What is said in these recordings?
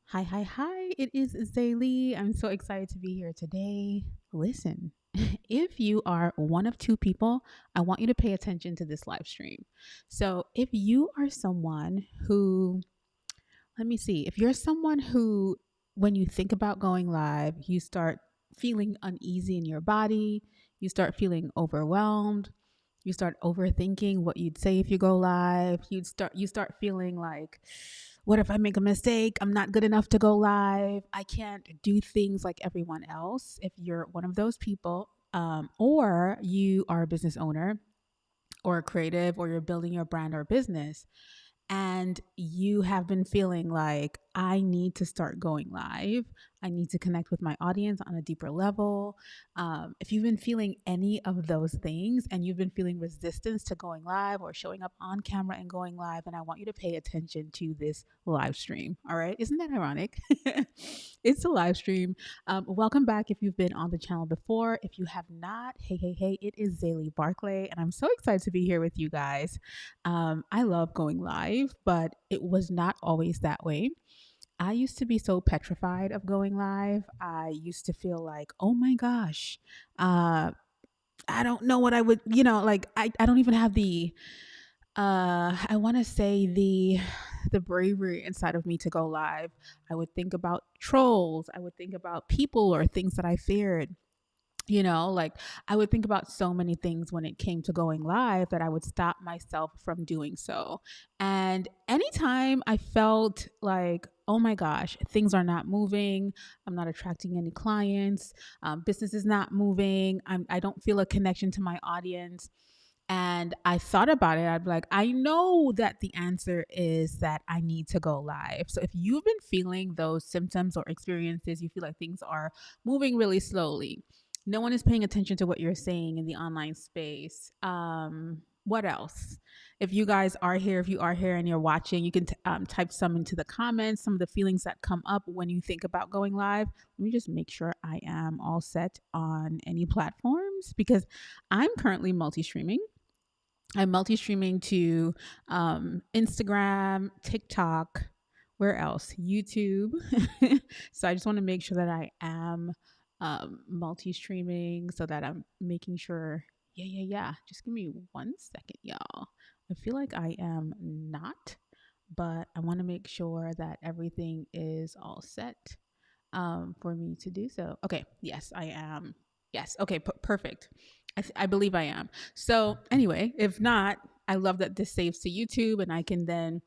Hi, hi, hi. It is Zaylee. I'm so excited to be here today. Listen, if you are one of two people, I want you to pay attention to this live stream. So, if you are someone who, let me see, if you're someone who, when you think about going live, you start feeling uneasy in your body, you start feeling overwhelmed, you start overthinking what you'd say if you go live, you start feeling like, what if I make a mistake? I'm not good enough to go live. I can't do things like everyone else. If you're one of those people, or you are a business owner or a creative, or you're building your brand or business, and you have been feeling like, I need to start going live. I need to connect with my audience on a deeper level. If you've been feeling any of those things and you've been feeling resistance to going live or showing up on camera and going live, then I want you to pay attention to this live stream. All right. Isn't that ironic? It's a live stream. Welcome back if you've been on the channel before. If you have not, hey, hey, hey, it is Zaylee Barclay, and I'm so excited to be here with you guys. I love going live, but it was not always that way. I used to be so petrified of going live. I used to feel like, oh my gosh, uh, I don't know what I would, like I don't even have I want to say the bravery inside of me to go live. I would think about trolls. I would think about people or things that I feared. Like I would think about so many things when it came to going live that I would stop myself from doing so. And anytime I felt like, oh my gosh, things are not moving, I'm not attracting any clients, business is not moving, I don't feel a connection to my audience. And I thought about it. I'd be like, I know that the answer is that I need to go live. So if you've been feeling those symptoms or experiences, you feel like things are moving really slowly, no one is paying attention to what you're saying in the online space. What else? If you guys are here, if you are here and you're watching, you can type some into the comments, some of the feelings that come up when you think about going live. Let me just make sure I am all set on any platforms because I'm currently multi streaming. I'm multi streaming to Instagram, TikTok, where else? YouTube. So I just want to make sure that I am multi streaming so that I'm making sure. Yeah, yeah, yeah. Just give me 1 second, y'all. I feel like I am not, but I want to make sure that everything is all set for me to do so. Okay, yes, I am. Yes, okay, perfect. I believe I am. So, anyway, if not, I love that this saves to YouTube and I can then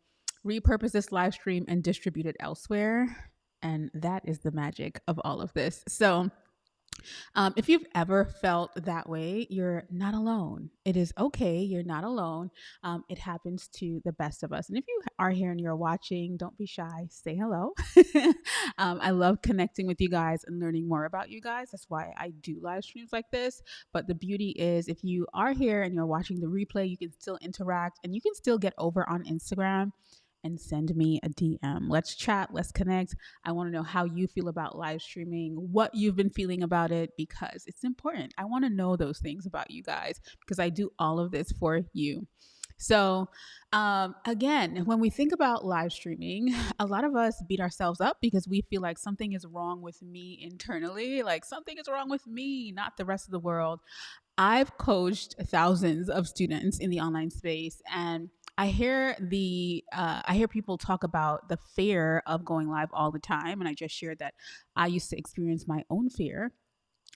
repurpose this live stream and distribute it elsewhere. And that is the magic of all of this. So, if you've ever felt that way, you're not alone. It is okay. You're not alone. It happens to the best of us. And if you are here and you're watching, don't be shy. Say hello. I love connecting with you guys and learning more about you guys. That's why I do live streams like this. But the beauty is, if you are here and you're watching the replay, you can still interact and you can still get over on Instagram and send me a DM. Let's chat, let's connect. I want to know how you feel about live streaming, what you've been feeling about it, because it's important. I want to know those things about you guys because I do all of this for you. So, again, when we think about live streaming, a lot of us beat ourselves up because we feel like something is wrong with me internally, like something is wrong with me, not the rest of the world. I've coached thousands of students in the online space, and I hear people talk about the fear of going live all the time, and I just shared that I used to experience my own fear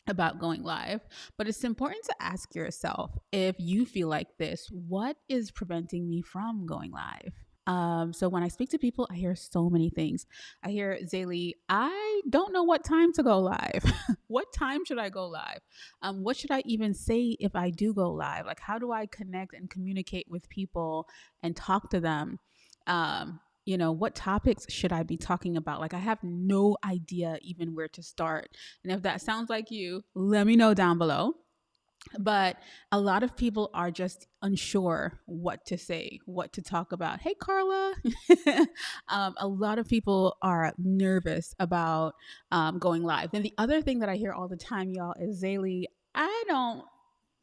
about going live. But it's important to ask yourself, if you feel like this, what is preventing me from going live? So when I speak to people, I hear so many things. I hear, Zaylee, I don't know what time to go live. What time should I go live? What should I even say if I do go live? Like, how do I connect and communicate with people and talk to them? What topics should I be talking about? Like, I have no idea even where to start. And if that sounds like you, let me know down below. But a lot of people are just unsure what to say, what to talk about. Hey, Carla. A lot of people are nervous about going live. And the other thing that I hear all the time, y'all, is, Zaylee, I don't,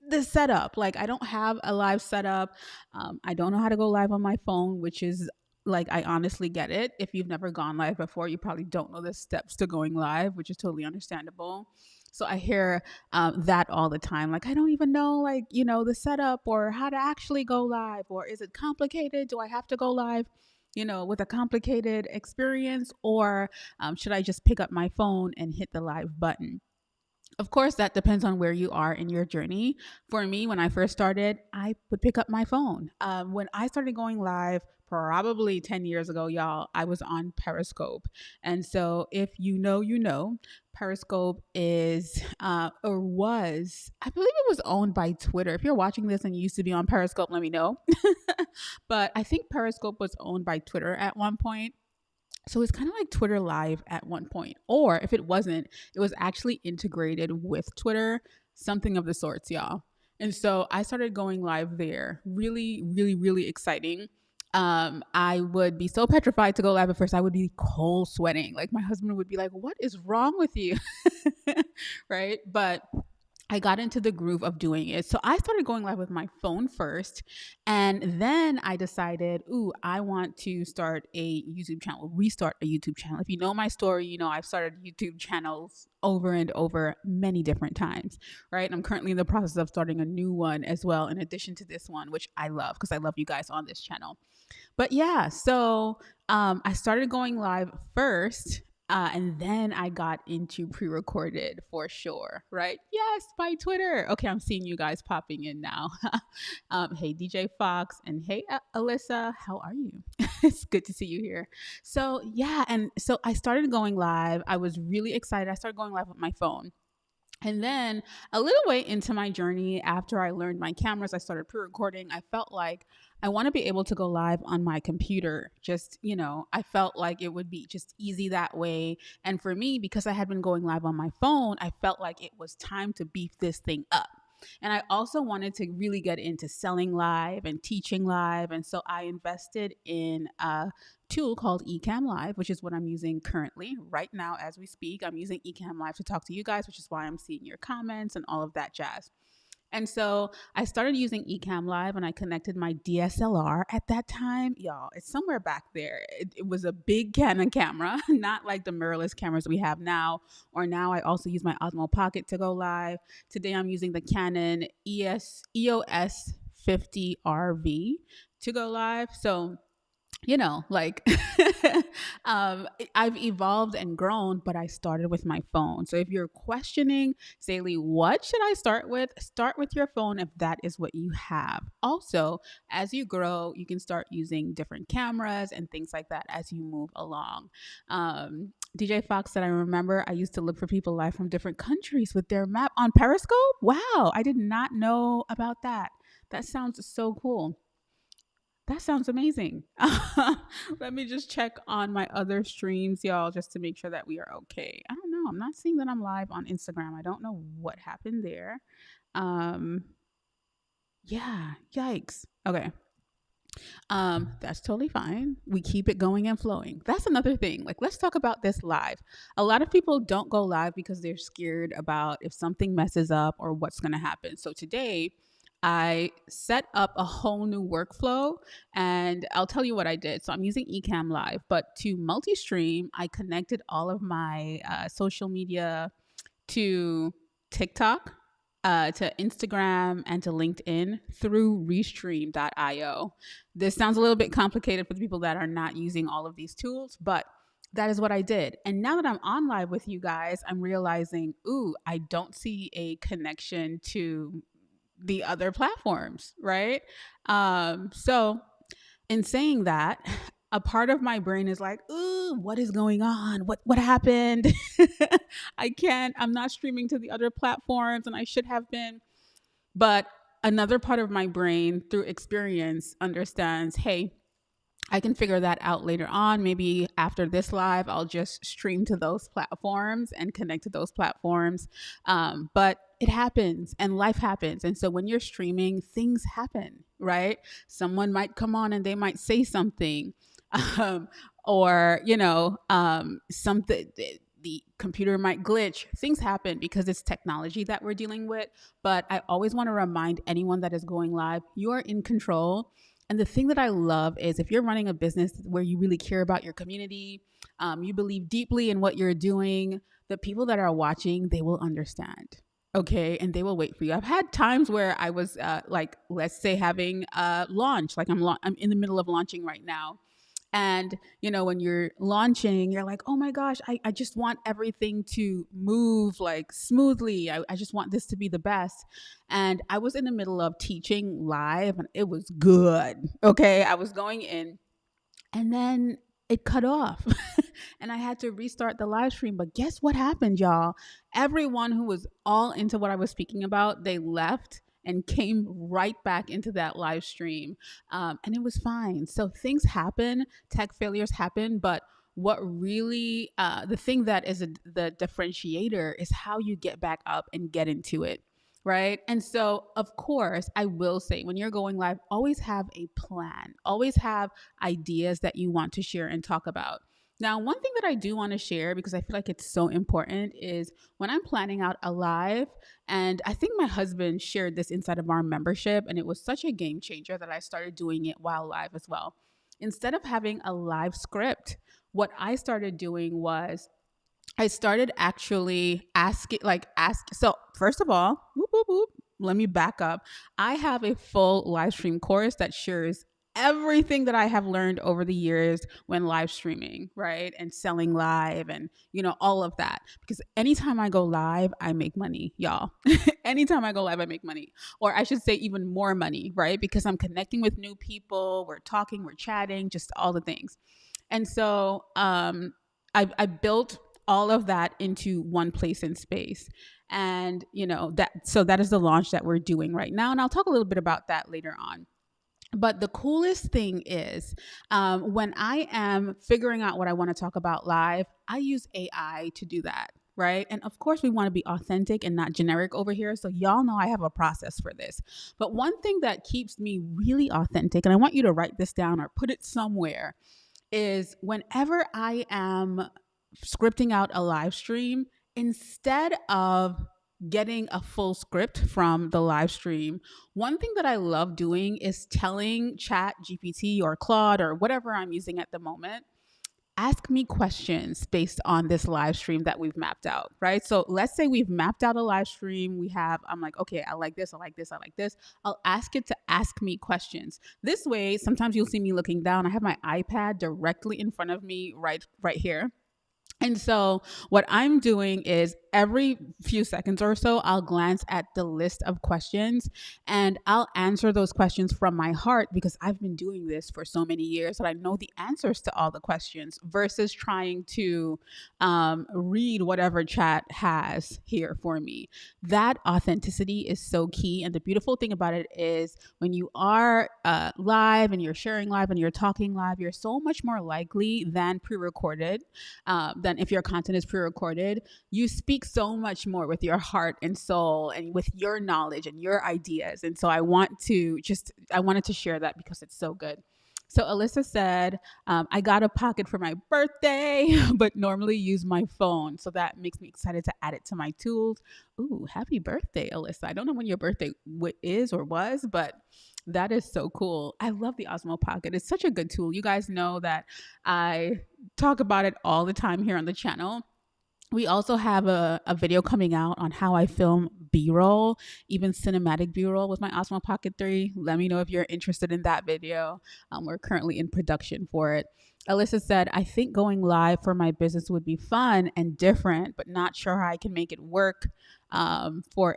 the setup, like I don't have a live setup. I don't know how to go live on my phone, which is Like, I honestly get it. If you've never gone live before, you probably don't know the steps to going live, which is totally understandable. So I hear that all the time. Like, I don't even know, like, the setup or how to actually go live, or is it complicated? Do I have to go live, with a complicated experience, or should I just pick up my phone and hit the live button? Of course, that depends on where you are in your journey. For me, when I first started, I would pick up my phone. When I started going live, probably 10 years ago, y'all, I was on Periscope. And so, if Periscope is, or was, I believe it was owned by Twitter. If you're watching this and you used to be on Periscope, let me know. But I think Periscope was owned by Twitter at one point. So it's kind of like Twitter Live at one point. Or if it wasn't, it was actually integrated with Twitter, something of the sorts, y'all. And so I started going live there. Really, really, really exciting. I would be so petrified to go live at first. I would be cold sweating. Like, my husband would be like, "What is wrong with you?" Right? But I got into the groove of doing it. So I started going live with my phone first. And then I decided, ooh, I want to start a YouTube channel, restart a YouTube channel. If you know my story, I've started YouTube channels over and over many different times, right? And I'm currently in the process of starting a new one as well, in addition to this one, which I love because I love you guys on this channel. But yeah, so I started going live first. And then I got into pre-recorded for sure, right? Yes, by Twitter. Okay, I'm seeing you guys popping in now. Hey, DJ Fox, and hey, Alyssa, how are you? It's good to see you here. So yeah, and so I started going live. I was really excited. I started going live with my phone. And then a little way into my journey, after I learned my cameras, I started pre-recording. I felt like I want to be able to go live on my computer. Just, I felt like it would be just easy that way. And for me, because I had been going live on my phone, I felt like it was time to beef this thing up. And I also wanted to really get into selling live and teaching live. And so I invested in a tool called Ecamm Live, which is what I'm using currently right now as we speak. I'm using Ecamm Live to talk to you guys, which is why I'm seeing your comments and all of that jazz. And so I started using Ecamm Live, and I connected my DSLR at that time. Y'all, it's somewhere back there. It was a big Canon camera, not like the mirrorless cameras we have now. Or now I also use my Osmo Pocket to go live. Today I'm using the Canon EOS 50 RV to go live. So like I've evolved and grown, but I started with my phone. So if you're questioning, Zaylee, what should I start with? Start with your phone if that is what you have. Also, as you grow, you can start using different cameras and things like that as you move along. DJ Fox said, I remember I used to look for people live from different countries with their map on Periscope. Wow, I did not know about that. That sounds so cool. That sounds amazing. Let me just check on my other streams, y'all, just to make sure that we are okay. I don't know. I'm not seeing that I'm live on Instagram. I don't know what happened there. Yeah, yikes. Okay. That's totally fine. We keep it going and flowing. That's another thing. Like, let's talk about this live. A lot of people don't go live because they're scared about if something messes up or what's going to happen. So today, I set up a whole new workflow, and I'll tell you what I did. So I'm using Ecamm Live, but to multi-stream, I connected all of my social media to TikTok, to Instagram, and to LinkedIn through restream.io. This sounds a little bit complicated for the people that are not using all of these tools, but that is what I did. And now that I'm on live with you guys, I'm realizing, ooh, I don't see a connection to the other platforms, right? So in saying that, a part of my brain is like, ooh, what is going on? What happened? I'm not streaming to the other platforms, and I should have been. But another part of my brain, through experience, understands, hey, I can figure that out later on. Maybe after this live, I'll just stream to those platforms and connect to those platforms. But it happens and life happens. And so when you're streaming, things happen, right? Someone might come on and they might say something, or, something. The computer might glitch. Things happen because it's technology that we're dealing with. But I always want to remind anyone that is going live, you are in control. And the thing that I love is if you're running a business where you really care about your community, you believe deeply in what you're doing, the people that are watching, they will understand. Okay. And they will wait for you. I've had times where I was like, let's say having a launch, like I'm in the middle of launching right now. And, when you're launching, you're like, oh my gosh, I just want everything to move like smoothly. I just want this to be the best. And I was in the middle of teaching live and it was good. Okay. I was going in and then it cut off and I had to restart the live stream. But guess what happened, y'all? Everyone who was all into what I was speaking about, they left and came right back into that live stream. And it was fine. So things happen, tech failures happen, but what really, the thing that is the differentiator is how you get back up and get into it. Right. And so, of course, I will say when you're going live, always have a plan, always have ideas that you want to share and talk about. Now, one thing that I do want to share because I feel like it's so important is when I'm planning out a live, and I think my husband shared this inside of our membership, and it was such a game changer that I started doing it while live as well. Instead of having a live script, what I started doing was I started actually So first of all, whoop, whoop, whoop, let me back up. I have a full live stream course that shares everything that I have learned over the years when live streaming, right? And selling live and, all of that. Because anytime I go live, I make money, y'all. Anytime I go live, I make money. Or I should say even more money, right? Because I'm connecting with new people, we're talking, we're chatting, just all the things. And so I built all of that into one place and space. And, that is the launch that we're doing right now. And I'll talk a little bit about that later on. But the coolest thing is when I am figuring out what I want to talk about live, I use AI to do that. Right. And of course, we want to be authentic and not generic over here. So y'all know I have a process for this. But one thing that keeps me really authentic, and I want you to write this down or put it somewhere, is whenever I am scripting out a live stream, instead of getting a full script from the live stream, one thing that I love doing is telling Chat GPT or Claude or whatever I'm using at the moment, ask me questions based on this live stream that we've mapped out, right? So let's say we've mapped out a live stream. I'm like, okay, I like this, I like this, I like this. I'll ask it to ask me questions. This way, sometimes you'll see me looking down. I have my iPad directly in front of me right here. And so what I'm doing is every few seconds or so, I'll glance at the list of questions and I'll answer those questions from my heart because I've been doing this for so many years that I know the answers to all the questions versus trying to read whatever chat has here for me. That authenticity is so key. And the beautiful thing about it is when you are live and you're sharing live and you're talking live, you're so much more likely than pre-recorded, than if your content is pre-recorded. You speak so much more with your heart and soul and with your knowledge and your ideas. And so I wanted to share that because it's so good. So Alyssa said, I got a pocket for my birthday, but normally use my phone. So that makes me excited to add it to my tools. Ooh, happy birthday, Alyssa. I don't know when your birthday is or was, but that is so cool. I love the Osmo Pocket. It's such a good tool. You guys know that I talk about it all the time here on the channel. We also have a video coming out on how I film B-roll, even cinematic B-roll with my Osmo Pocket 3. Let me know if you're interested in that video. We're currently in production for it. Alyssa said, I think going live for my business would be fun and different, but not sure how I can make it work for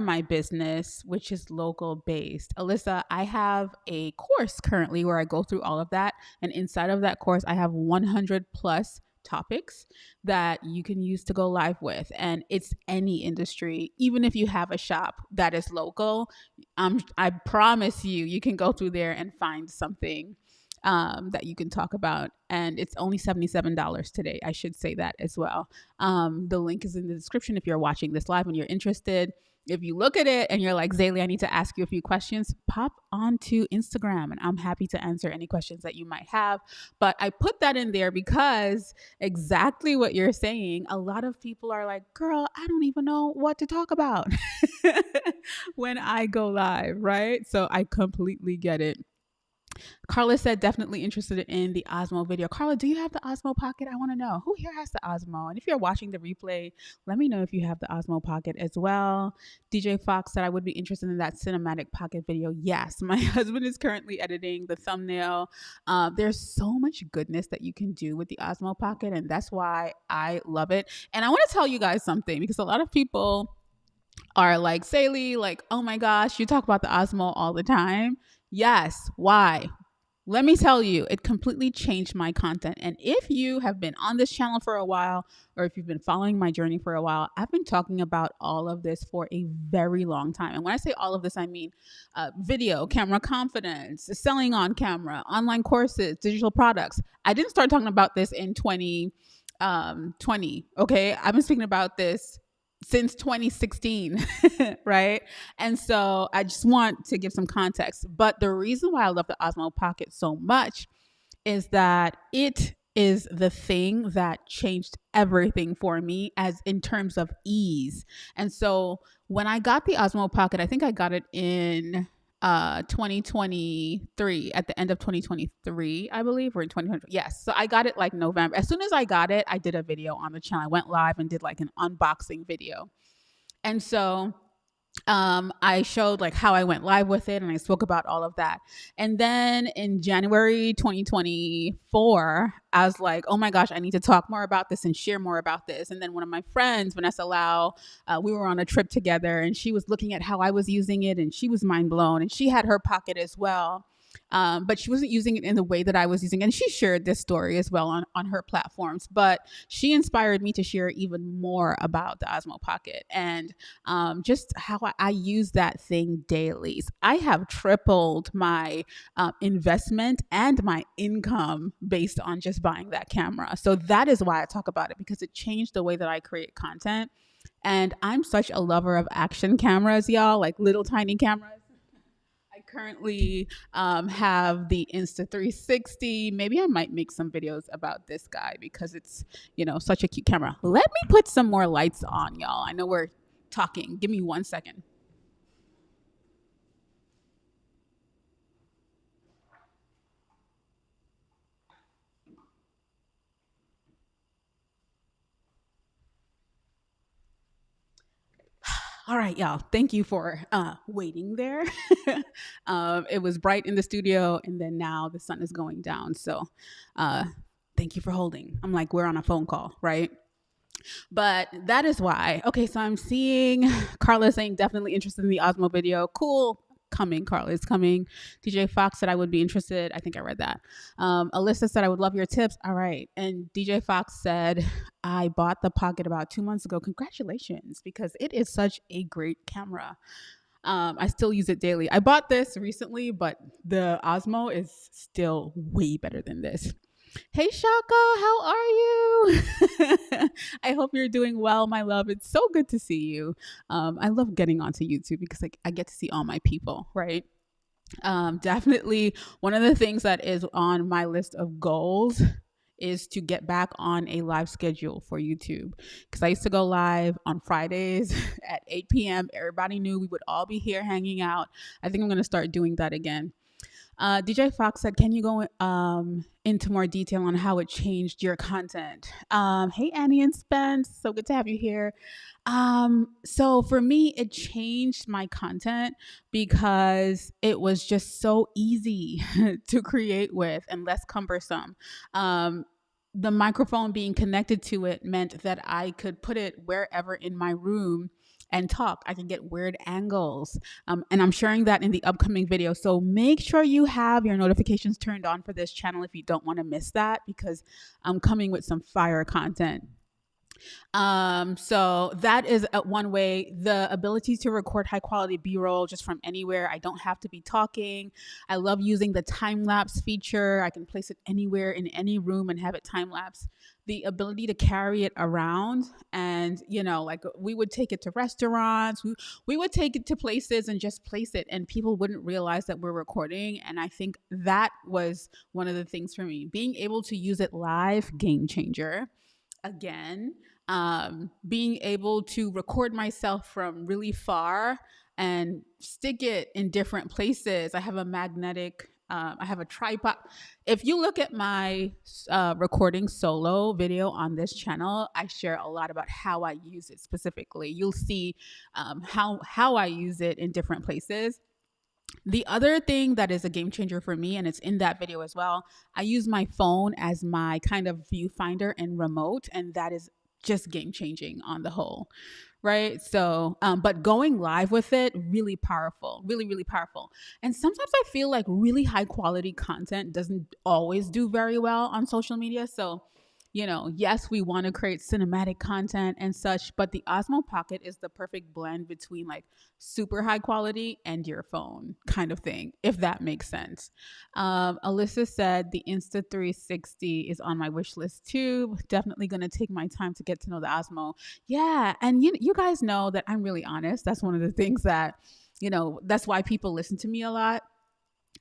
my business, which is local based. Alyssa, I have a course currently where I go through all of that. And inside of that course, I have 100 plus topics that you can use to go live with. And it's any industry, even if you have a shop that is local, I promise you can go through there and find something that you can talk about. And it's only $77 today. I should say that as well. The link is in the description if you're watching this live and you're interested. If you look at it and you're like, Zaylee, I need to ask you a few questions, pop onto Instagram and I'm happy to answer any questions that you might have. But I put that in there because exactly what you're saying, a lot of people are like, girl, I don't even know what to talk about when I go live, right? So I completely get it. Carla said, definitely interested in the Osmo video. Carla, do you have the Osmo Pocket? I want to know who here has the Osmo. And if you're watching the replay, let me know if you have the Osmo Pocket as well. DJ Fox said, I would be interested in that cinematic pocket video. Yes, my husband is currently editing the thumbnail. There's so much goodness that you can do with the Osmo Pocket, and that's why I love it. And I want to tell you guys something, because a lot of people are like, Saley, like, oh my gosh, you talk about the Osmo all the time. Yes. Why? Let me tell you, it completely changed my content. And if you have been on this channel for a while, or if you've been following my journey for a while, I've been talking about all of this for a very long time. And when I say all of this, I mean video, camera confidence, selling on camera, online courses, digital products. I didn't start talking about this in 2020. Okay. I've been speaking about this since 2016, right? And so I just want to give some context. But the reason why I love the Osmo Pocket so much is that it is the thing that changed everything for me as in terms of ease. And so when I got the Osmo Pocket, I think I got it in 2023, at the end of 2023, I believe, or in 2023. Yes. So I got it like November. As soon as I got it, I did a video on the channel. I went live and did like an unboxing video. And so I showed like how I went live with it, and I spoke about all of that. And then in January 2024, I was like, oh my gosh, I need to talk more about this and share more about this. And then one of my friends, Vanessa Lau, we were on a trip together, and she was looking at how I was using it, and she was mind blown, and she had her Pocket as well. But she wasn't using it in the way that I was using it. And she shared this story as well on her platforms. But she inspired me to share even more about the Osmo Pocket and just how I use that thing daily. I have tripled my investment and my income based on just buying that camera. So that is why I talk about it, because it changed the way that I create content. And I'm such a lover of action cameras, y'all, like little tiny cameras. I currently have the Insta360. Maybe I might make some videos about this guy because it's, such a cute camera. Let me put some more lights on, y'all. I know we're talking. Give me 1 second. All right, y'all. Thank you for waiting there. It was bright in the studio, and then now the sun is going down. So thank you for holding. I'm like, we're on a phone call, right? But that is why. Okay, so I'm seeing Carla saying definitely interested in the Osmo video. Cool. Coming, Carla is coming. DJ Fox said I would be interested. I think I read that. Alyssa said I would love your tips. All right. And DJ Fox said I bought the Pocket about 2 months ago. Congratulations, because it is such a great camera. I still use it daily. I bought this recently, but the Osmo is still way better than this. Hey Shaka, how are you? I hope you're doing well, my love. It's so good to see you. I love getting onto YouTube because I get to see all my people, right? Definitely one of the things that is on my list of goals is to get back on a live schedule for YouTube, because I used to go live on Fridays at 8 p.m. Everybody knew we would all be here hanging out. I think I'm going to start doing that again. DJ Fox said, can you go into more detail on how it changed your content? Hey, Annie and Spence. So good to have you here. So for me, it changed my content because it was just so easy to create with and less cumbersome. The microphone being connected to it meant that I could put it wherever in my room and talk. I can get weird angles. And I'm sharing that in the upcoming video. So make sure you have your notifications turned on for this channel if you don't want to miss that, because I'm coming with some fire content. So that is one way. The ability to record high quality B-roll just from anywhere. I don't have to be talking. I love using the time lapse feature. I can place it anywhere in any room and have it time lapse. The ability to carry it around, and like we would take it to restaurants, we would take it to places and just place it, and people wouldn't realize that we're recording. And I think that was one of the things for me. Being able to use it live, game changer. Again, being able to record myself from really far and stick it in different places. I have a magnetic, I have a tripod. If you look at my recording solo video on this channel, I share a lot about how I use it specifically. You'll see how I use it in different places. The other thing that is a game changer for me, and it's in that video as well, I use my phone as my kind of viewfinder and remote, and that is just game changing on the whole, right? So, but going live with it, really powerful, really, really powerful. And sometimes I feel like really high quality content doesn't always do very well on social media. So, yes, we want to create cinematic content and such, but the Osmo Pocket is the perfect blend between like super high quality and your phone kind of thing, if that makes sense. Alyssa said the Insta 360 is on my wish list too. Definitely going to take my time to get to know the Osmo. Yeah. And you guys know that I'm really honest. That's one of the things that, that's why people listen to me a lot.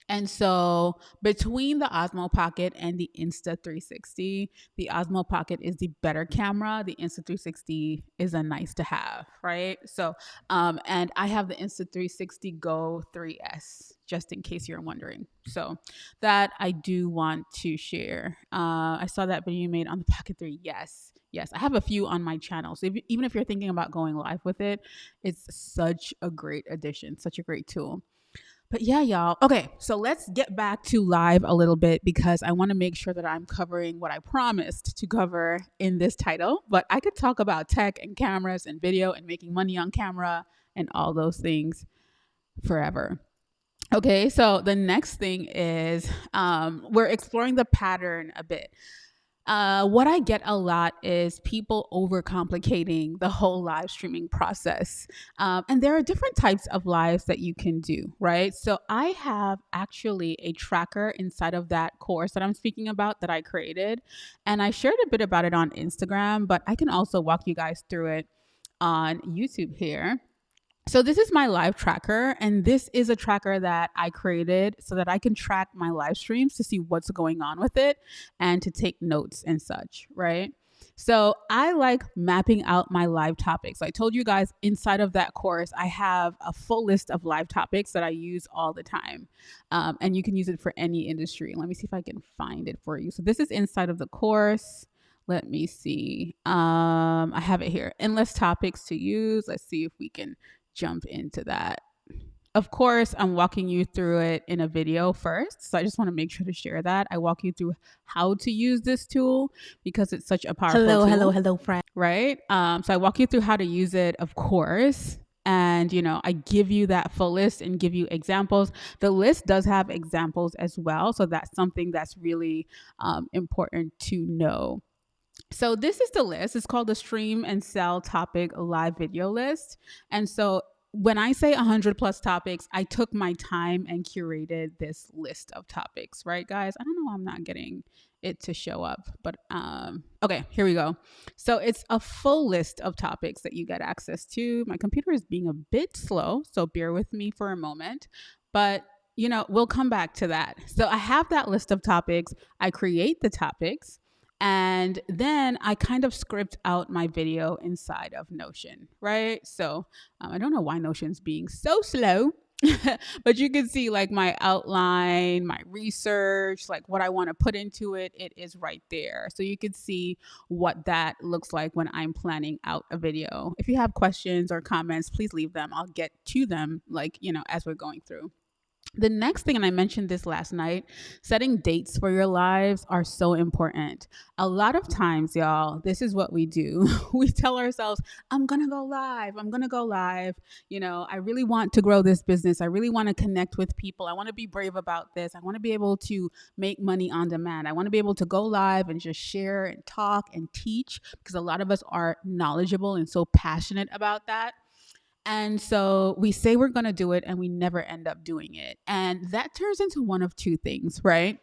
And so between the Osmo Pocket and the Insta 360, the Osmo Pocket is the better camera. The Insta 360 is a nice to have, right? So, and I have the Insta 360 Go 3S, just in case you're wondering. So that I do want to share. I saw that video you made on the Pocket 3. Yes. Yes, I have a few on my channel. So even if you're thinking about going live with it, it's such a great addition, such a great tool. But yeah, y'all. Okay, so let's get back to live a little bit because I want to make sure that I'm covering what I promised to cover in this title. But I could talk about tech and cameras and video and making money on camera and all those things forever. Okay, so the next thing is we're exploring the pattern a bit. What I get a lot is people overcomplicating the whole live streaming process. And there are different types of lives that you can do, right? So I have actually a tracker inside of that course that I'm speaking about that I created. And I shared a bit about it on Instagram, but I can also walk you guys through it on YouTube here. So this is my live tracker, and this is a tracker that I created so that I can track my live streams to see what's going on with it and to take notes and such, right? So I like mapping out my live topics. I told you guys inside of that course, I have a full list of live topics that I use all the time. And you can use it for any industry. Let me see if I can find it for you. So this is inside of the course. Let me see. I have it here. Endless topics to use. Let's see if we can jump into that. Of course, I'm walking you through it in a video first. So I just want to make sure to share that. I walk you through how to use this tool because it's such a powerful tool. Hello, friend. Right? So I walk you through how to use it, of course. And, I give you that full list and give you examples. The list does have examples as well. So that's something that's really important to know. So this is the list. It's called the Stream and Sell Topic Live Video List. And so when I say 100 plus topics, I took my time and curated this list of topics, right, guys? I don't know why I'm not getting it to show up, but okay, here we go. So it's a full list of topics that you get access to. My computer is being a bit slow, so bear with me for a moment, but we'll come back to that. So I have that list of topics. I create the topics. And then I kind of script out my video inside of Notion, right? So I don't know why Notion's being so slow, but you can see like my outline, my research, like what I want to put into it. It is right there. So you can see what that looks like when I'm planning out a video. If you have questions or comments, please leave them. I'll get to them as we're going through. The next thing, and I mentioned this last night, setting dates for your lives are so important. A lot of times, y'all, this is what we do. We tell ourselves, I'm going to go live. I'm going to go live. I really want to grow this business. I really want to connect with people. I want to be brave about this. I want to be able to make money on demand. I want to be able to go live and just share and talk and teach, because a lot of us are knowledgeable and so passionate about that. And so we say we're going to do it and we never end up doing it. And that turns into one of two things, right?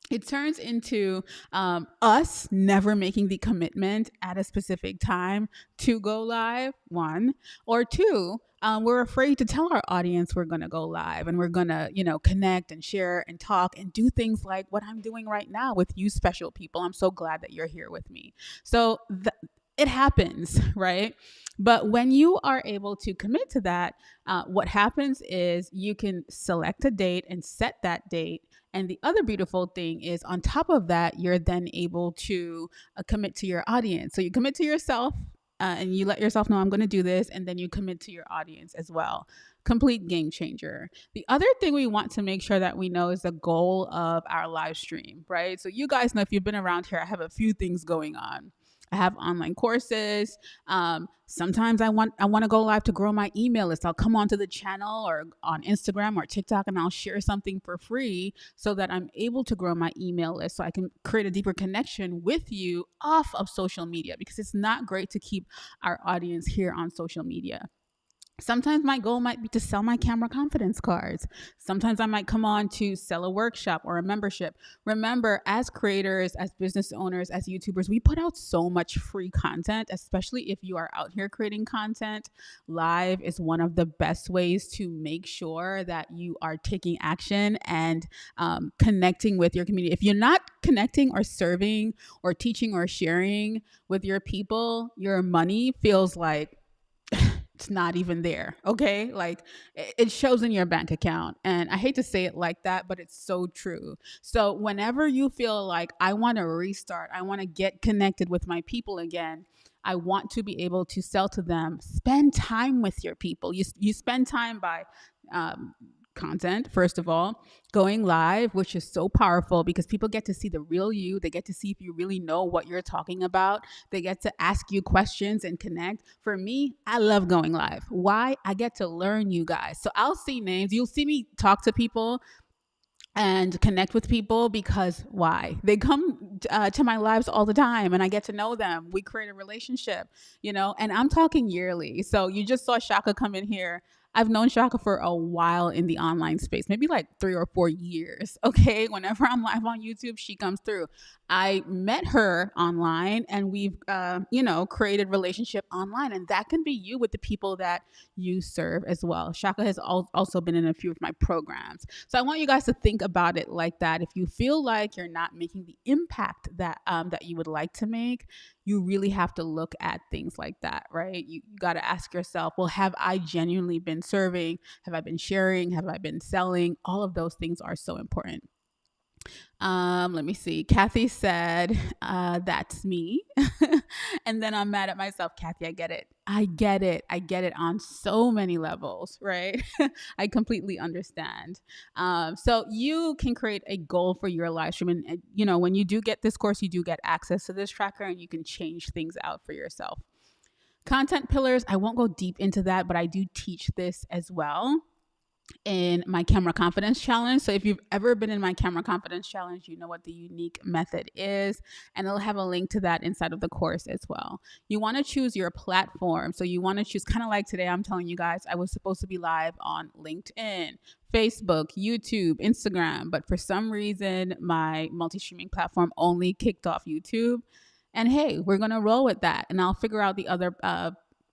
It turns into us never making the commitment at a specific time to go live, one, or two. We're afraid to tell our audience we're going to go live and we're going to, connect and share and talk and do things like what I'm doing right now with you special people. I'm so glad that you're here with me. So it happens, right? But when you are able to commit to that, what happens is you can select a date and set that date. And the other beautiful thing is, on top of that, you're then able to commit to your audience. So you commit to yourself and you let yourself know, I'm going to do this. And then you commit to your audience as well. Complete game changer. The other thing we want to make sure that we know is the goal of our live stream, right? So you guys know, if you've been around here, I have a few things going on. I have online courses. Sometimes I want to go live to grow my email list. I'll come onto the channel or on Instagram or TikTok and I'll share something for free so that I'm able to grow my email list, so I can create a deeper connection with you off of social media, because it's not great to keep our audience here on social media. Sometimes my goal might be to sell my camera confidence cards. Sometimes I might come on to sell a workshop or a membership. Remember, as creators, as business owners, as YouTubers, we put out so much free content, especially if you are out here creating content. Live is one of the best ways to make sure that you are taking action and connecting with your community. If you're not connecting or serving or teaching or sharing with your people, your money feels like it's not even there. Okay. Like, it shows in your bank account. And I hate to say it like that, but it's so true. So whenever you feel like, I want to restart, I want to get connected with my people again, I want to be able to sell to them, spend time with your people. You spend time by, content, first of all, going live, which is so powerful because people get to see the real you. They get to see if you really know what you're talking about. They get to ask you questions and connect. For me, I love going live. Why? I get to learn you guys. So I'll see names. You'll see me talk to people and connect with people, because why? They come to my lives all the time and I get to know them. We create a relationship, and I'm talking yearly. So you just saw Shaka come in here. I've known Shaka for a while in the online space, maybe like 3 or 4 years. Okay. Whenever I'm live on YouTube, she comes through. I met her online and we've, created relationship online, and that can be you with the people that you serve as well. Shaka has also been in a few of my programs. So I want you guys to think about it like that. If you feel like you're not making the impact that you would like to make, you really have to look at things like that, right? You got to ask yourself, well, have I genuinely been serving? Have I been sharing? Have I been selling? All of those things are so important. Let me see. Kathy said, that's me. And then I'm mad at myself. Kathy, I get it. I get it. I get it on so many levels, right? I completely understand. So you can create a goal for your live stream. And, when you do get this course, you do get access to this tracker and you can change things out for yourself. Content pillars, I won't go deep into that, but I do teach this as well in my camera confidence challenge. So if you've ever been in my camera confidence challenge, you know what the unique method is, and it'll have a link to that inside of the course as well. You want to choose your platform. So you want to choose, kind of like today, I'm telling you guys, I was supposed to be live on LinkedIn, Facebook, YouTube, Instagram, but for some reason, my multi-streaming platform only kicked off YouTube. And hey, we're going to roll with that. And I'll figure out the other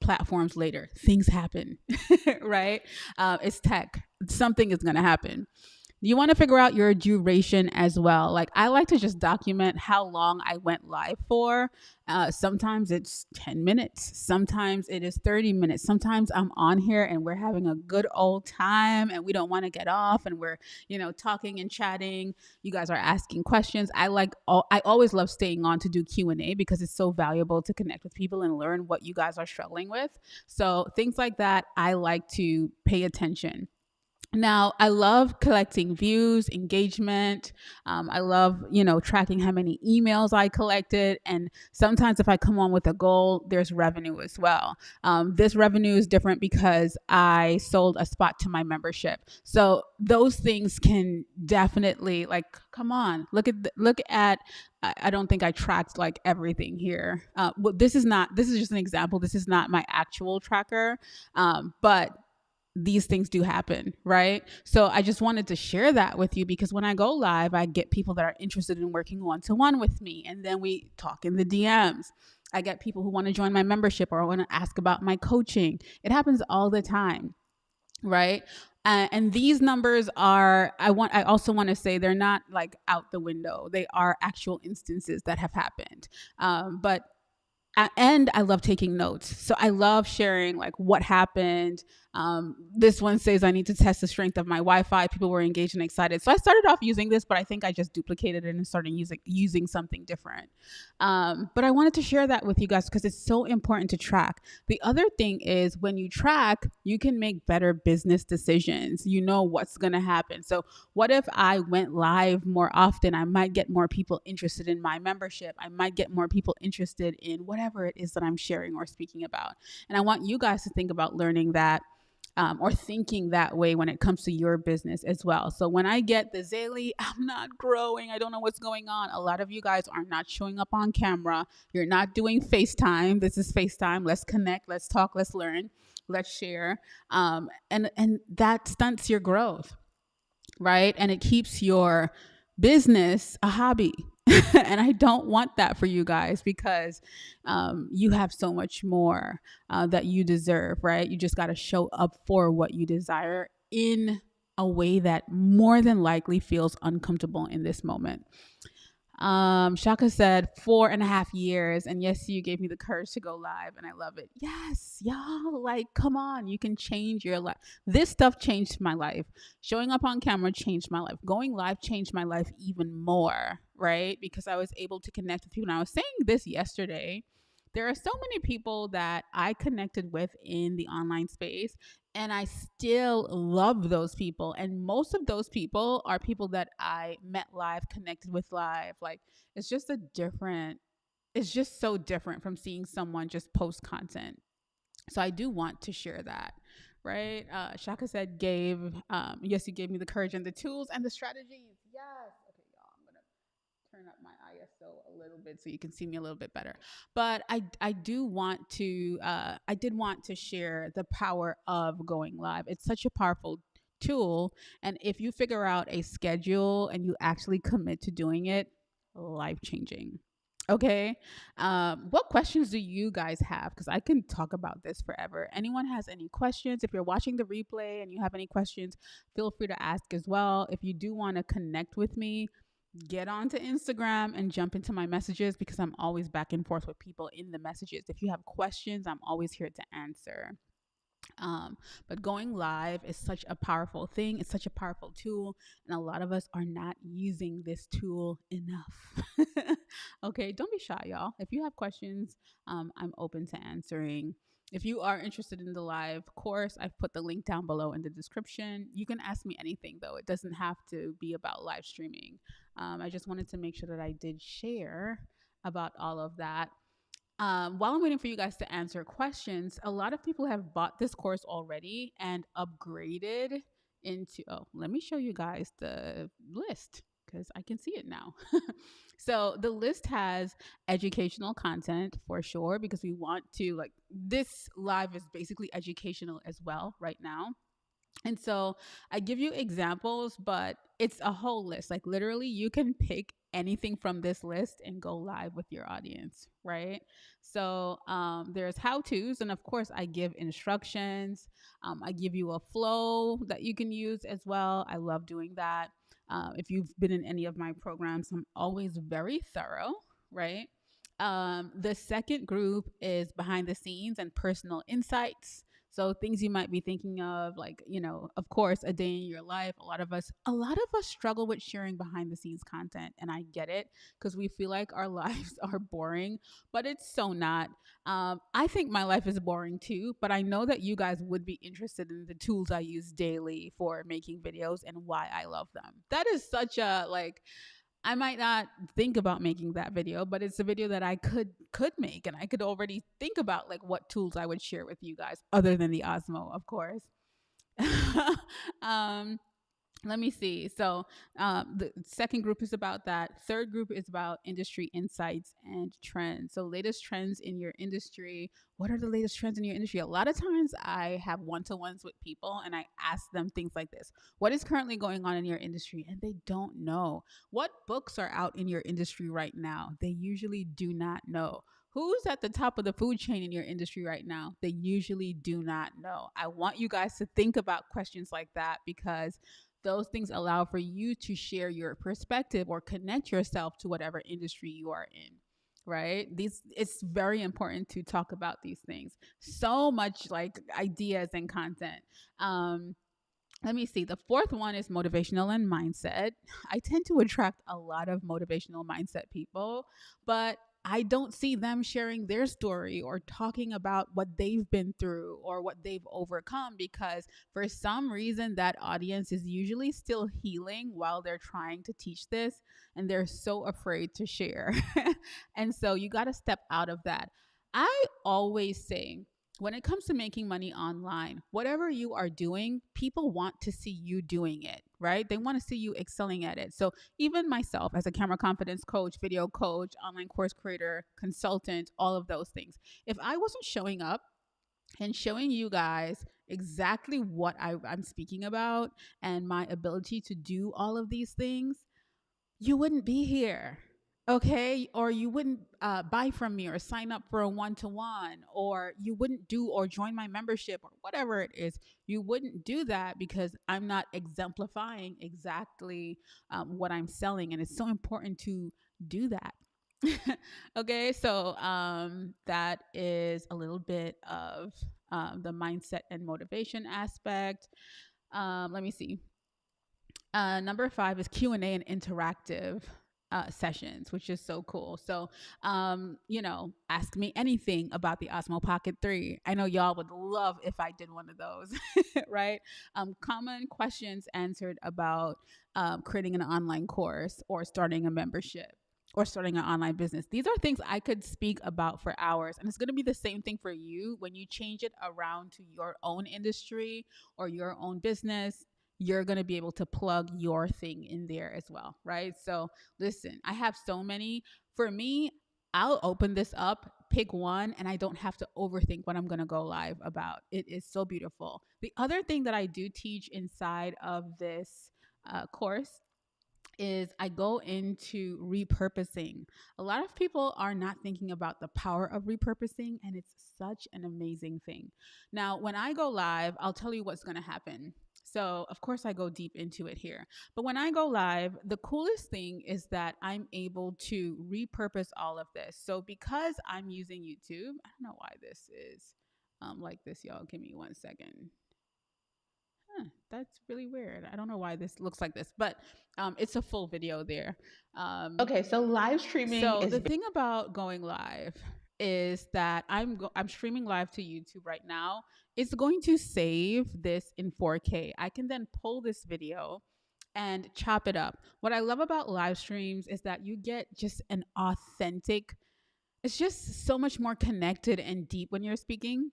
platforms later. Things happen, right? It's tech. Something is going to happen. You want to figure out your duration as well. Like, I like to just document how long I went live for. Sometimes it's 10 minutes. Sometimes it is 30 minutes. Sometimes I'm on here and we're having a good old time and we don't want to get off and we're, talking and chatting. You guys are asking questions. I always love staying on to do Q&A because it's so valuable to connect with people and learn what you guys are struggling with. So things like that, I like to pay attention. Now, I love collecting views, engagement. I love, tracking how many emails I collected. And sometimes if I come on with a goal, there's revenue as well. This revenue is different because I sold a spot to my membership. So those things can definitely, like, come on, look at, I don't think I tracked like everything here. Well, this is just an example. This is not my actual tracker. But these things do happen, right? So I just wanted to share that with you because when I go live, I get people that are interested in working one to one with me. And then we talk in the DMs. I get people who want to join my membership or want to ask about my coaching. It happens all the time, right? And these numbers are, I also want to say they're not like out the window. They are actual instances that have happened. But and I love taking notes. So I love sharing like what happened. This one says I need to test the strength of my Wi-Fi. People were engaged and excited. So I started off using this, but I think I just duplicated it and started using something different. But I wanted to share that with you guys because it's so important to track. The other thing is when you track, you can make better business decisions. You know what's going to happen. So what if I went live more often? I might get more people interested in my membership. I might get more people interested in whatever it is that I'm sharing or speaking about. And I want you guys to think about learning that, or thinking that way when it comes to your business as well. So when I get the Zaylee, I'm not growing, I don't know what's going on. A lot of you guys are not showing up on camera. You're not doing FaceTime. This is FaceTime. Let's connect. Let's talk. Let's learn. Let's share. And that stunts your growth, right? And it keeps your business a hobby. And I don't want that for you guys because you have so much more that you deserve, right? You just got to show up for what you desire in a way that more than likely feels uncomfortable in this moment. Shaka said 4.5 years, and yes, you gave me the courage to go live, and I love it. Yes, y'all, like, come on, you can change your life. This stuff changed my life. Showing up on camera changed my life. Going live changed my life even more, right? Because I was able to connect with people. And I was saying this yesterday. There are so many people that I connected with in the online space, and I still love those people. And most of those people are people that I met live, connected with live. Like, it's just it's just so different from seeing someone just post content. So I do want to share that, right? Shaka said, yes, you gave me the courage and the tools and the strategies. Yes. Okay, y'all, I'm going to turn up my ISO a little bit so you can see me a little bit better. But I do want to I did want to share the power of going live. It's such a powerful tool, and if you figure out a schedule and you actually commit to doing it, life changing. Okay. What questions do you guys have? Because I can talk about this forever. Anyone has any questions? If you're watching the replay and you have any questions, feel free to ask as well. If you do want to connect with me, get onto Instagram and jump into my messages because I'm always back and forth with people in the messages. If you have questions, I'm always here to answer. Um, but going live is such a powerful thing. It's such a powerful tool, and a lot of us are not using this tool enough. Okay, don't be shy, y'all. If you have questions, I'm open to answering. If you are interested in the live course, I've put the link down below in the description. You can ask me anything, though. It doesn't have to be about live streaming. I just wanted to make sure that I did share about all of that. While I'm waiting for you guys to answer questions, a lot of people have bought this course already and upgraded into. Oh, let me show you guys the list because I can see it now. So the list has educational content for sure because we want to, like, this live is basically educational as well right now. And so I give you examples, but it's a whole list. Like, literally, you can pick anything from this list and go live with your audience, right? So there's how to's, and of course, I give instructions. I give you a flow that you can use as well. I love doing that. If you've been in any of my programs, I'm always very thorough, right? The second group is behind the scenes and personal insights. So things you might be thinking of, like, of course, a day in your life. A lot of us struggle with sharing behind the scenes content, and I get it because we feel like our lives are boring, but it's so not. I think my life is boring too, but I know that you guys would be interested in the tools I use daily for making videos and why I love them. That is such a like I might not think about making that video, but it's a video that I could make, and I could already think about like what tools I would share with you guys other than the Osmo, of course. um let me see. So, the second group is about that. Third group is about industry insights and trends. So, latest trends in your industry. What are the latest trends in your industry? A lot of times I have one to ones with people and I ask them things like this: what is currently going on in your industry? And they don't know. What books are out in your industry right now? They usually do not know. Who's at the top of the food chain in your industry right now? They usually do not know. I want you guys to think about questions like that because those things allow for you to share your perspective or connect yourself to whatever industry you are in, right? These It's very important to talk about these things. So much like ideas and content. Let me see. The fourth one is motivational and mindset. I tend to attract a lot of motivational mindset people, but I don't see them sharing their story or talking about what they've been through or what they've overcome because for some reason that audience is usually still healing while they're trying to teach this and they're so afraid to share. And so you got to step out of that. I always say, when it comes to making money online, whatever you are doing, people want to see you doing it, right? They want to see you excelling at it. So, even myself as a camera confidence coach, video coach, online course creator, consultant, all of those things, if I wasn't showing up and showing you guys exactly what I'm speaking about and my ability to do all of these things, you wouldn't be here. Okay. Or you wouldn't buy from me or sign up for a one to one, or you wouldn't do or join my membership or whatever it is. You wouldn't do that because I'm not exemplifying exactly what I'm selling. And it's so important to do that. Okay. So that is a little bit of the mindset and motivation aspect. Let me see. Number five is Q&A and interactive sessions, which is so cool. So, ask me anything about the Osmo Pocket 3. I know y'all would love if I did one of those, right? Common questions answered about creating an online course or starting a membership or starting an online business. These are things I could speak about for hours. And it's going to be the same thing for you when you change it around to your own industry or your own business. You're going to be able to plug your thing in there as well, right? So listen, I have so many. For me, I'll open this up, pick one, and I don't have to overthink what I'm going to go live about. It is so beautiful. The other thing that I do teach inside of this course is I go into repurposing. A lot of people are not thinking about the power of repurposing, and it's such an amazing thing. Now, when I go live, I'll tell you what's going to happen. So, of course, I go deep into it here. But when I go live, the coolest thing is that I'm able to repurpose all of this. So, because I'm using YouTube, I don't know why this is like this, y'all. Give me 1 second. That's really weird. I don't know why this looks like this, but it's a full video there. Okay, so live streaming. So the thing about going live is that I'm streaming live to YouTube right now. It's going to save this in 4K. I can then pull this video and chop it up. What I love about live streams is that you get just an authentic. It's just so much more connected and deep when you're speaking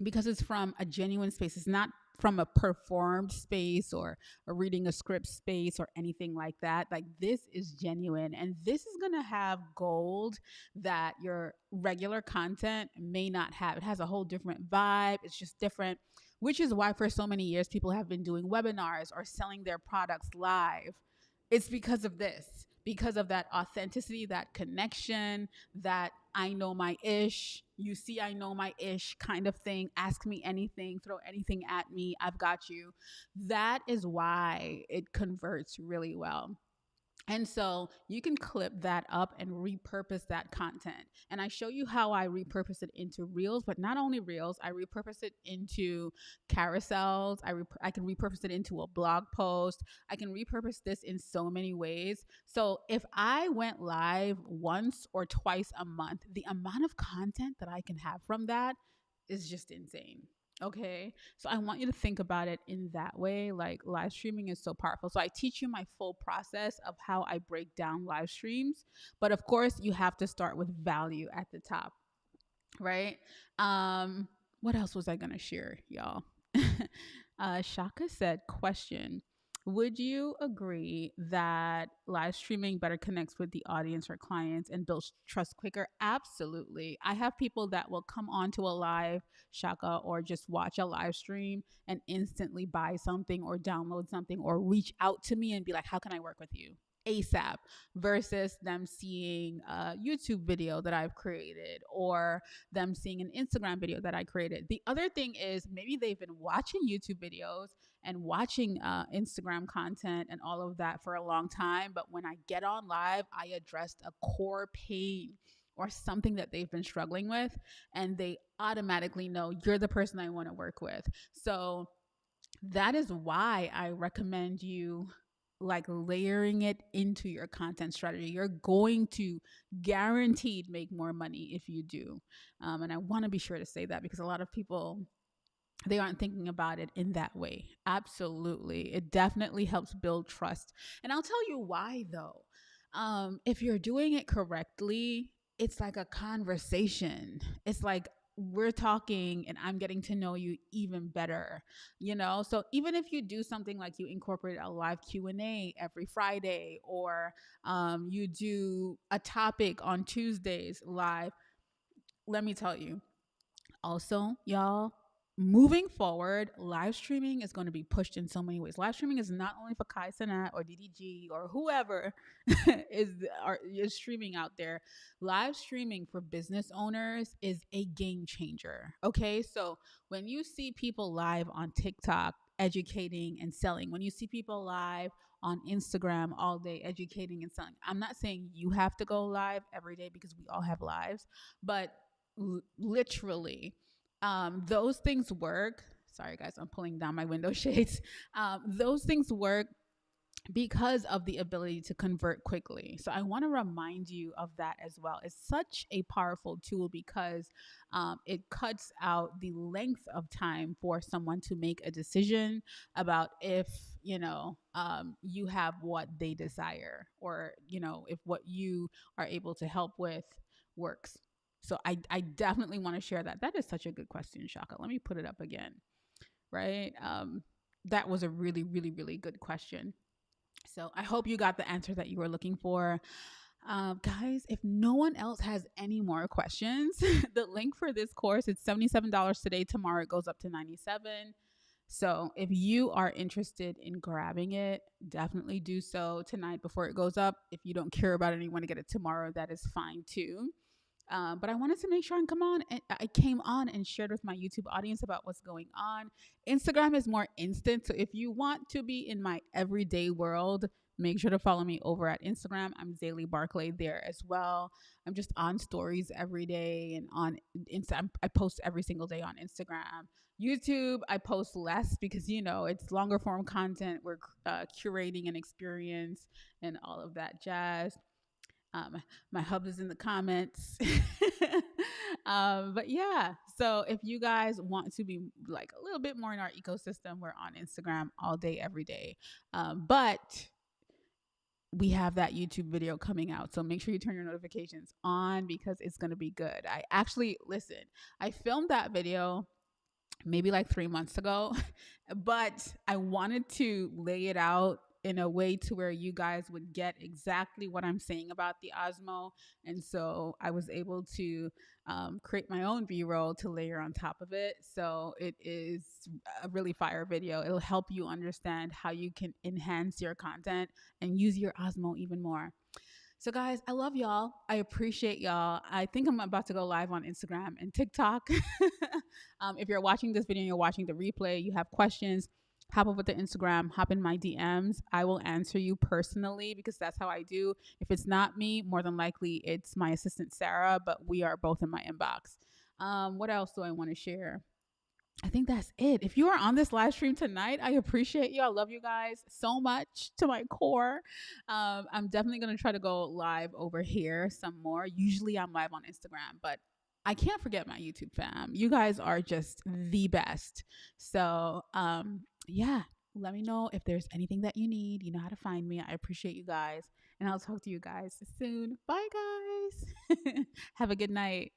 because it's from a genuine space. It's not from a performed space or a reading a script space or anything like that. Like, this is genuine, and this is going to have gold that your regular content may not have. It has a whole different vibe. It's just different, which is why for so many years people have been doing webinars or selling their products live. It's because of this, because of that authenticity, that connection, that I know my ish, you see, I know my ish kind of thing. Ask me anything, throw anything at me, I've got you. That is why it converts really well. And so you can clip that up and repurpose that content. And I show you how I repurpose it into reels, but not only reels, I repurpose it into carousels. I can repurpose it into a blog post. I can repurpose this in so many ways. So if I went live once or twice a month, the amount of content that I can have from that is just insane. Okay. So I want you to think about it in that way. Like, live streaming is so powerful. So I teach you my full process of how I break down live streams. But of course, you have to start with value at the top, right? What else was I gonna share, y'all? Shaka said, question. Would you agree that live streaming better connects with the audience or clients and builds trust quicker? Absolutely. I have people that will come onto a live, Shaka, or just watch a live stream and instantly buy something or download something or reach out to me and be like, how can I work with you? ASAP, versus them seeing a YouTube video that I've created or them seeing an Instagram video that I created. The other thing is, maybe they've been watching YouTube videos and watching Instagram content and all of that for a long time. But when I get on live, I addressed a core pain or something that they've been struggling with, and they automatically know you're the person I want to work with. So that is why I recommend you like layering it into your content strategy. You're going to guaranteed make more money if you do. And I want to be sure to say that, because a lot of people, they aren't thinking about it in that way. Absolutely. It definitely helps build trust. And I'll tell you why though. If you're doing it correctly, it's like a conversation. It's like we're talking and I'm getting to know you even better, you know? So even if you do something like you incorporate a live Q&A every Friday, or you do a topic on Tuesdays live, let me tell you, also, y'all, moving forward, live streaming is going to be pushed in so many ways. Live streaming is not only for Kai Cenat or DDG or whoever is streaming out there. Live streaming for business owners is a game changer. Okay, so when you see people live on TikTok educating and selling, when you see people live on Instagram all day educating and selling, I'm not saying you have to go live every day, because we all have lives, but literally, those things work. Sorry guys, I'm pulling down my window shades. Those things work because of the ability to convert quickly. So I want to remind you of that as well. It's such a powerful tool because it cuts out the length of time for someone to make a decision about if, you have what they desire, or, if what you are able to help with works. So I definitely want to share that. That is such a good question, Shaka. Let me put it up again, right? That was a really, really, really good question. So I hope you got the answer that you were looking for. Guys, if no one else has any more questions, the link for this course, it's $77 today. Tomorrow it goes up to $97. So if you are interested in grabbing it, definitely do so tonight before it goes up. If you don't care about it and you want to get it tomorrow, that is fine too. But I wanted to make sure I came on and shared with my YouTube audience about what's going on. Instagram is more instant. So if you want to be in my everyday world, make sure to follow me over at Instagram. I'm Zaylee Barclay there as well. I'm just on stories every day, and on Instagram, I post every single day on Instagram. YouTube, I post less because, it's longer form content. We're curating an experience and all of that jazz. My hub is in the comments. But yeah, so if you guys want to be like a little bit more in our ecosystem, we're on Instagram all day, every day. But we have that YouTube video coming out. So make sure you turn your notifications on, because it's going to be good. I filmed that video maybe like 3 months ago, but I wanted to lay it out in a way to where you guys would get exactly what I'm saying about the Osmo. And so I was able to create my own B-roll to layer on top of it. So it is a really fire video. It'll help you understand how you can enhance your content and use your Osmo even more. So guys, I love y'all. I appreciate y'all. I think I'm about to go live on Instagram and TikTok. If you're watching this video and you're watching the replay, you have questions, hop over to Instagram, hop in my DMs. I will answer you personally because that's how I do. If it's not me, more than likely it's my assistant Sarah, but we are both in my inbox. What else do I want to share? I think that's it. If you are on this live stream tonight, I appreciate you. I love you guys so much to my core. I'm definitely going to try to go live over here some more. Usually I'm live on Instagram, but I can't forget my YouTube fam. You guys are just the best. So, yeah, let me know if there's anything that you need. You know how to find me. I appreciate you guys. And I'll talk to you guys soon. Bye, guys. Have a good night.